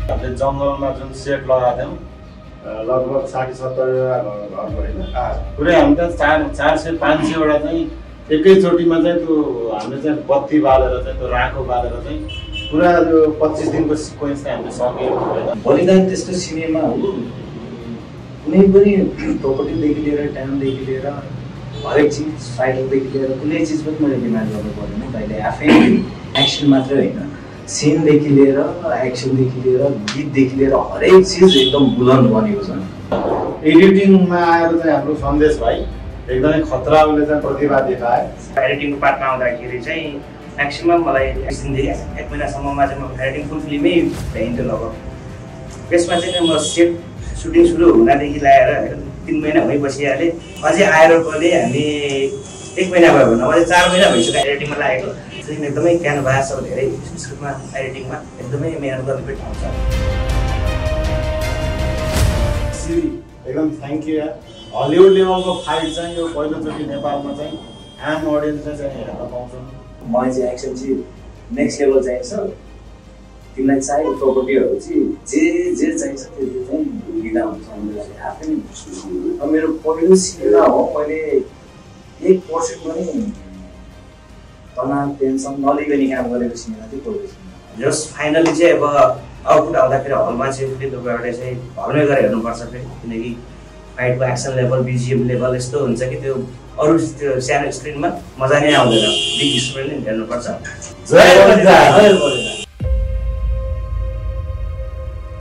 हामीले जङ्गलमा जुन सेट लगाएको थियौँ लगभग 60-70 घर परेन पुरै हामी त 400-500 चाहिँ एकैचोटिमा चाहिँ त्यो हामीले चाहिँ बत्ती बालेर चाहिँ त्यो राँको बालेर चाहिँ पुरा त्यो 25 दिनको सिक्वेन्स चाहिँ हामीले सक्यौँ। बलिदान त्यस्तो सिनेमा हो कुनै पनि प्रोपर्टीदेखि लिएर टाइमदेखि लिएर हरेक चिज फाइटरदेखि लिएर कुनै चिज पनि मैले डिमान्ड गर्नु परेन। मैले आफै एक्सन मात्रै होइन सिनदेखि लिएर एक्सनदेखि लिएर गीतदेखि लिएर हरेक चिज एकदम बुलन्द बनेको छ। एडिटिङमा आएर चाहिँ हाम्रो सन्देश भाइ एकदमै खतरा उसले चाहिँ प्रतिभा देखाए। एडिटिङको पार्टमा आउँदाखेरि चाहिँ म्याक्सिमम मलाई 1 महिनासम्ममा चाहिँ म एडिटिङ फुल फिल्मै भ्याइन्थ्यो लगभग। त्यसमा चाहिँ म सेट सुटिङ सुरु हुँदादेखि लगाएर 3 महिना भइ बसिहालेँ। अझै आएर पनि हामी 1 महिना भयो भने अझै 4 महिना भइसक्यो एडिटिङमा लागेको। एकदमै क्यानभास अब धेरै स्क्रिप्टमा एडिटिङमा एकदमै मेहनत गर्ने ठाउँ छ। एकदम थ्याङ्क यू यार। हलिउड लेभलको फाइट चाहिँ यो पहिलोचोटि नेपालमा चाहिँ आम अडियन्सले चाहिँ हेर्न पाउँछन्। मलाई चाहिँ एक्सन चाहिँ नेक्स्ट लेभल चाहिन्छ। तिमीलाई चाहिएको प्रोपर्टीहरू चाहिँ जे चाहिन्छ त्यो चाहिँ लिँदा हुन्छ। मैले आफै नै अब मेरो पहिलो सिनेमा हो, मैले 1% पनि तनाव टेन्सन नलिकन काम गरेको सिनेमा चाहिँ पहिलो सिनेमा। जस्ट फाइनली चाहिँ अब आउटपुट आउँदाखेरि हलमा चाहिँ फेरि तपाईँहरूले चाहिँ हलमै गएर हेर्नुपर्छ फेरि, किनकि फाइटको एक्सन लेभल बिजिएम लेभल यस्तो हुन्छ कि त्यो अरू त्यो सानो स्क्रिनमा मजा नै आउँदैन। बिग स्क्रिनले हेर्नुपर्छ। जय बलिदान।